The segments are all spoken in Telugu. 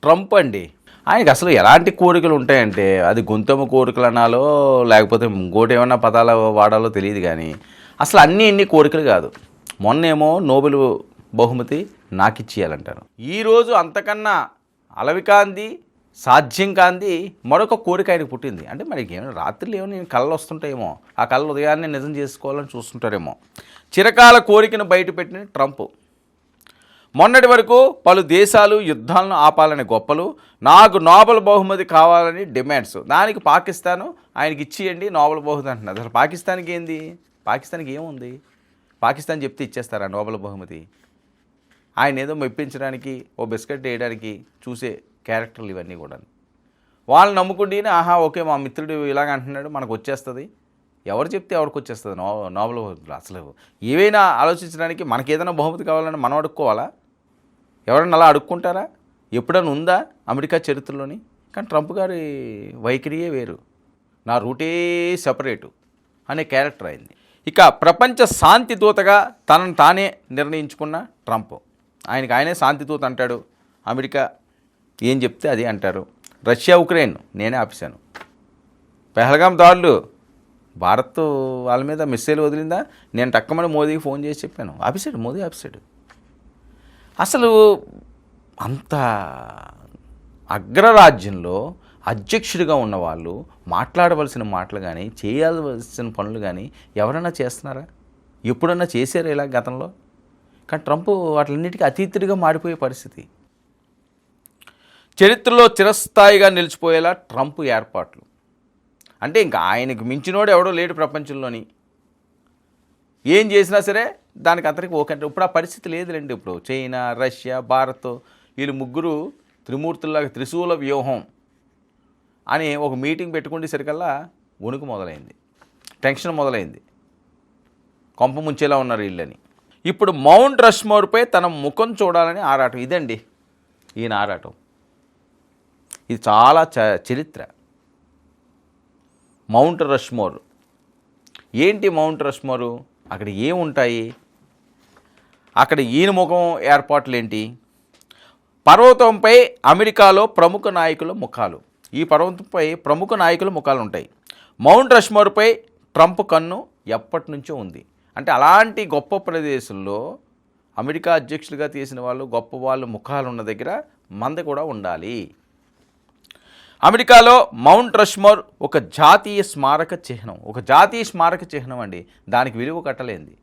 ట్రంప్ అండి. ఆయనకి అసలు ఎలాంటి కోరికలు ఉంటాయంటే అది గొంతెమ్మ కోరికలు అనాలో లేకపోతే ఇంకోటి ఏమన్నా పదాలు వాడాలో తెలియదు కానీ అసలు ఇన్ని కోరికలు కాదు. మొన్నేమో నోబెల్ బహుమతి నాకు ఇచ్చేయాలంటారు. ఈరోజు అంతకన్నా అలవికాంది సాధ్యం కాంది మరొక కోరిక ఆయనకు పుట్టింది. అంటే మనకి ఏమైనా రాత్రులు ఏమైనా కళలు వస్తుంటాయేమో, ఆ కళలు ఉదయాన్నే నిజం చేసుకోవాలని చూస్తుంటారేమో. చిరకాల కోరికను బయటపెట్టిన ట్రంప్ మొన్నటి వరకు పలు దేశాలు యుద్ధాలను ఆపాలని గొప్పలు, నాకు నోబెల్ బహుమతి కావాలని డిమాండ్స్. దానికి పాకిస్తాను ఆయనకి ఇచ్చేయండి నోబెల్ బహుమతి అంటున్నారు. అసలు పాకిస్తాన్కి ఏంది? పాకిస్తాన్కి ఏముంది? పాకిస్తాన్ చెప్తే ఇచ్చేస్తారా నోబెల్ బహుమతి? ఆయన ఏదో మెప్పించడానికి ఓ బిస్కెట్ వేయడానికి చూసే క్యారెక్టర్లు ఇవన్నీ కూడా. వాళ్ళని నమ్ముకుంటేనే ఆహా ఓకే మా మిత్రుడు ఇలాగ అంటున్నాడు మనకు వచ్చేస్తుంది. ఎవరు చెప్తే ఎవరికి వచ్చేస్తుంది నోబెల్ బహుమతులు? అసలు ఏవైనా ఆలోచించడానికి మనకి ఏదైనా బహుమతి కావాలని మనం అడుక్కోవాలా? ఎవరన్నా అలా అడుక్కుంటారా? ఎప్పుడైనా ఉందా అమెరికా చరిత్రలోని? కానీ ట్రంప్ గారి వైఖరియే వేరు, నా రూటే సెపరేటు అనే క్యారెక్టర్ అయింది. ఇక ప్రపంచ శాంతి దూతగా తనను తానే నిర్ణయించుకున్న ట్రంప్, ఆయనే శాంతి దూత అంటాడు. అమెరికా ఏం చెప్తే అది అంటారు. రష్యా ఉక్రెయిన్ నేనే ఆపేశాను. పెహల్గాం దాడులు భారత్ వాళ్ళ మీద మిస్సైల్ వదిలిందా, నేను టక్కమని మోదీకి ఫోన్ చేసి చెప్పాను, ఆపేశాడు. మోదీ ఆపేశాడు. అసలు అంత అగ్రరాజ్యంలో అధ్యక్షుడిగా ఉన్నవాళ్ళు మాట్లాడవలసిన మాటలు కానీ చేయాల్సిన పనులు కానీ ఎవరైనా చేస్తున్నారా? ఎప్పుడన్నా చేశారా ఇలా గతంలో? కానీ ట్రంప్ వాటిలన్నిటికీ అతీతుడిగా మారిపోయే పరిస్థితి. చరిత్రలో చిరస్థాయిగా నిలిచిపోయేలా ట్రంప్ ఏర్పాట్లు అంటే ఇంకా ఆయనకు మించినోడు ఎవడో లేడు ప్రపంచంలోని. ఏం చేసినా సరే దానికి అంతరికి ఓకే అంటే. ఇప్పుడు ఆ పరిస్థితి లేదులేండి. ఇప్పుడు చైనా, రష్యా, భారత్ వీళ్ళు ముగ్గురు త్రిమూర్తుల్లాగా త్రిశూల వ్యూహం అని ఒక మీటింగ్ పెట్టుకునేసరికల్లా వణుకు మొదలైంది, టెన్షన్ మొదలైంది. కొంప ముంచేలా ఉన్నారు వీళ్ళని. ఇప్పుడు మౌంట్ రష్మోర్పై తన ముఖం చూడాలని ఆరాటం. ఇదండి ఈయన ఆరాటం. ఇది చాలా చరిత్ర. మౌంట్ రష్మోర్ ఏంటి? మౌంట్ రష్మోరు అక్కడ ఏముంటాయి? అక్కడ ఈయన ముఖం ఏర్పాట్లు ఏంటి? పర్వతంపై అమెరికాలో ప్రముఖ నాయకుల ముఖాలు. ఈ పర్వతంపై ప్రముఖ నాయకుల ముఖాలు ఉంటాయి. మౌంట్ రష్మోర్పై ట్రంప్ కన్ను ఎప్పటి నుంచో ఉంది. అంటే అలాంటి గొప్ప ప్రదేశంలో అమెరికా అధ్యక్షులుగా తీసిన వాళ్ళు గొప్ప వాళ్ళు ముఖాలు ఉన్న దగ్గర మంద కూడా ఉండాలి. అమెరికాలో మౌంట్ రష్మోర్ ఒక జాతీయ స్మారక చిహ్నం. ఒక జాతీయ స్మారక చిహ్నం అండి. దానికి విలువ కట్టలేంది,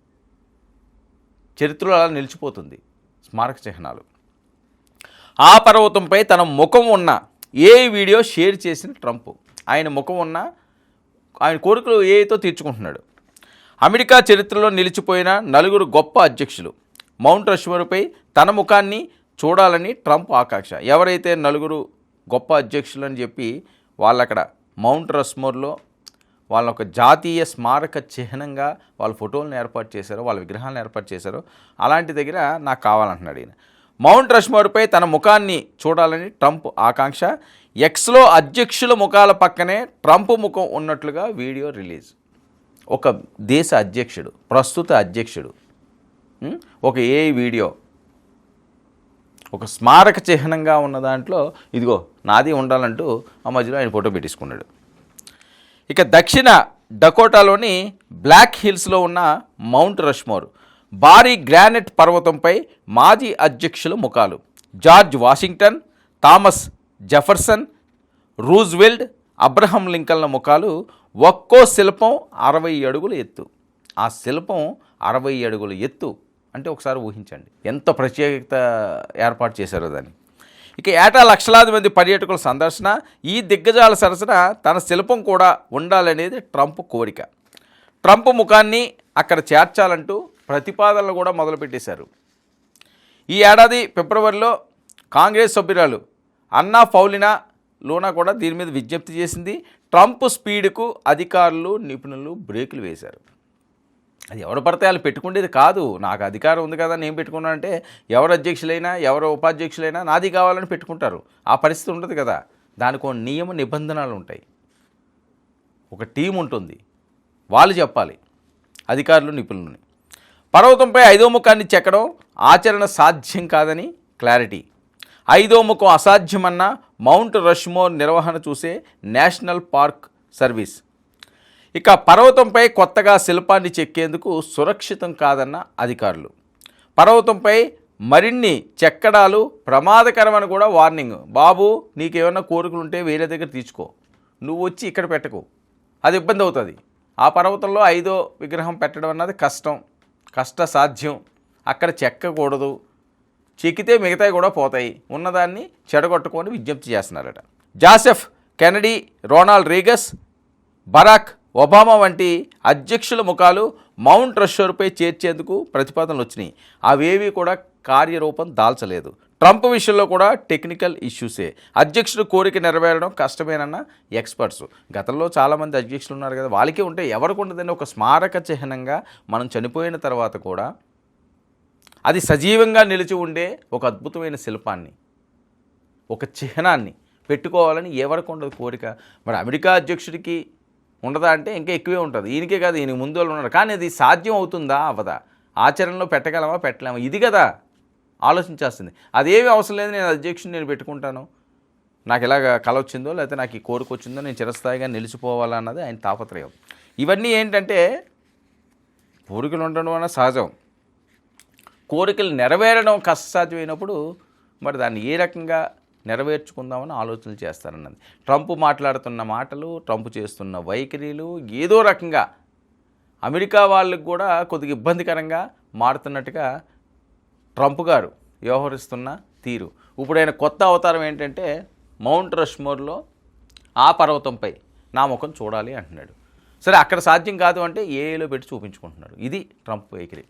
చరిత్రలో అలా నిలిచిపోతుంది స్మారక చిహ్నాలు. ఆ పర్వతంపై తన ముఖం ఉన్న ఏ వీడియో షేర్ చేసిన ట్రంప్ ఆయన ముఖం ఉన్న ఆయన కోరికలు ఏతో తీర్చుకుంటున్నాడు. అమెరికా చరిత్రలో నిలిచిపోయిన నలుగురు గొప్ప అధ్యక్షులు మౌంట్ రష్మోర్పై తన ముఖాన్ని చూడాలని ట్రంప్ ఆకాంక్ష. ఎవరైతే నలుగురు గొప్ప అధ్యక్షులు అని చెప్పి వాళ్ళు అక్కడ మౌంట్ రష్మోర్లో వాళ్ళ ఒక జాతీయ స్మారక చిహ్నంగా వాళ్ళ ఫోటోలను ఏర్పాటు చేశారో, వాళ్ళ విగ్రహాలను ఏర్పాటు చేశారో అలాంటి దగ్గర నాకు కావాలంటున్నాడు ఈయన. మౌంట్ రష్మోర్పై తన ముఖాన్ని చూడాలని ట్రంప్ ఆకాంక్ష. ఎక్స్లో అధ్యక్షుల ముఖాల పక్కనే ట్రంప్ ముఖం ఉన్నట్లుగా వీడియో రిలీజ్. ఒక దేశ అధ్యక్షుడు, ప్రస్తుత అధ్యక్షుడు ఒక వీడియో ఒక స్మారక చిహ్నంగా ఉన్న దాంట్లో ఇదిగో నాది ఉండాలంటూ ఆ మధ్యలో ఆయన ఫోటో పెట్టించుకున్నాడు. ఇక దక్షిణ డకోటాలోని బ్లాక్ హిల్స్లో ఉన్న మౌంట్ రష్మోర్ భారీ గ్రానైట్ పర్వతంపై మాజీ అధ్యక్షుల ముఖాలు. George Washington, Thomas Jefferson, Roosevelt, Abraham లింకన్ల ముఖాలు. ఒక్కో శిల్పం 60 అడుగుల ఎత్తు. ఆ శిల్పం 60 అడుగుల ఎత్తు అంటే ఒకసారి ఊహించండి ఎంత ప్రత్యేకత ఏర్పాటు చేశారో దాన్ని. ఇక ఏటా లక్షలాది మంది పర్యాటకుల సందర్శన. ఈ దిగ్గజాల సరసన తన శిల్పం కూడా ఉండాలనేది ట్రంప్ కోరిక. ట్రంప్ ముఖాన్ని అక్కడ చేర్చాలంటూ ప్రతిపాదనలు కూడా మొదలుపెట్టేశారు. ఈ ఏడాది ఫిబ్రవరిలో కాంగ్రెస్ సభ్యురాలు అన్నా పౌలినా లూనా కూడా దీని మీద విజ్ఞప్తి చేసింది. ట్రంప్ స్పీడ్కు అధికారులు నిపుణులు బ్రేకులు వేశారు. అది ఎవరు పడితే వాళ్ళు పెట్టుకునేది కాదు. నాకు అధికారం ఉంది కదా నేను పెట్టుకున్నానంటే ఎవరు అధ్యక్షులైనా ఎవరు ఉపాధ్యక్షులైనా నాది కావాలని పెట్టుకుంటారు. ఆ పరిస్థితి ఉండదు కదా. దానికి నియమ నిబంధనలు ఉంటాయి, ఒక టీం ఉంటుంది, వాళ్ళు చెప్పాలి అధికారులు నిపుణులని. పర్వతంపై 5వ ముఖాన్ని చెక్కడం ఆచరణ సాధ్యం కాదని క్లారిటీ. ఐదో ముఖం అసాధ్యమన్న మౌంట్ రష్మోర్ నిర్వహణ చూసే నేషనల్ పార్క్ సర్వీస్. ఇక పర్వతంపై కొత్తగా శిల్పాన్ని చెక్కేందుకు సురక్షితం కాదన్న అధికారులు. పర్వతంపై మరిన్ని చెక్కడాలు ప్రమాదకరమని కూడా వార్నింగ్. బాబు, నీకేమన్నా కోరికలు ఉంటే వేరే దగ్గర తీర్చుకో, నువ్వు వచ్చి ఇక్కడ పెట్టకు, అది ఇబ్బంది అవుతుంది. ఆ పర్వతంలో 5వ విగ్రహం పెట్టడం అన్నది కష్టసాధ్యం. అక్కడ చెక్కకూడదు, చెక్కితే మిగతాయి కూడా పోతాయి, ఉన్నదాన్ని చెడగొట్టుకొని విజ్ఞప్తి చేస్తున్నారట. Joseph Kennedy, Ronald రీగస్, Barack Obama వంటి అధ్యక్షుల ముఖాలు మౌంట్ రష్మోర్పై చేర్చేందుకు ప్రతిపాదనలు వచ్చినాయి. అవేవి కూడా కార్యరూపం దాల్చలేదు. ట్రంప్ విషయంలో కూడా టెక్నికల్ ఇష్యూసే. అధ్యక్షుడు కోరిక నెరవేరడం కష్టమేనన్న ఎక్స్పర్ట్స్. గతంలో చాలామంది అధ్యక్షులు ఉన్నారు కదా, వాళ్ళకే ఉంటే ఎవరికి ఉండదని ఒక స్మారక చిహ్నంగా మనం చనిపోయిన తర్వాత కూడా అది సజీవంగా నిలిచి ఉండే ఒక అద్భుతమైన శిల్పాన్ని, ఒక చిహ్నాన్ని పెట్టుకోవాలని ఎవరికి ఉండదు కోరిక. మరి అమెరికా అధ్యక్షుడికి ఉండదా అంటే ఇంకా ఎక్కువే ఉంటుంది. ఈయనకే కాదు, ఈయనకి ముందు వాళ్ళు ఉన్నారు. కానీ అది సాధ్యం అవుతుందా అవ్వదా, ఆచరణలో పెట్టగలమా పెట్టలేమా, ఇది కదా ఆలోచించాల్సింది. అదేమీ అవసరం లేదు, నేను అధ్యక్షుడిని నేను పెట్టుకుంటాను, నాకు ఇలాగ కల వచ్చిందో లేకపోతే నాకు ఈ కోరిక వచ్చిందో నేను చిరస్థాయిగా నిలిచిపోవాలన్నది ఆయన తాపత్రయం. ఇవన్నీ ఏంటంటే కోరికలు ఉండడం అన్న సహజం, కోరికలు నెరవేరడం కష్టసాధ్యమైనప్పుడు మరి దాన్ని ఏ రకంగా నెరవేర్చుకుందామని ఆలోచనలు చేస్తారన్నది. ట్రంప్ మాట్లాడుతున్న మాటలు, ట్రంప్ చేస్తున్న వైఖరిలు ఏదో రకంగా అమెరికా వాళ్ళకు కూడా కొద్దిగా ఇబ్బందికరంగా మారుతున్నట్టుగా ట్రంప్ గారు వ్యవహరిస్తున్న తీరు. ఇప్పుడు ఆయన కొత్త అవతారం ఏంటంటే మౌంట్ రష్మోర్లో ఆ పర్వతంపై నా ముఖం చూడాలి అంటున్నాడు. సరే, అక్కడ సాధ్యం కాదు అంటే ఏఏలో పెట్టి చూపించుకుంటున్నాడు. ఇది ట్రంప్ వైఖరి.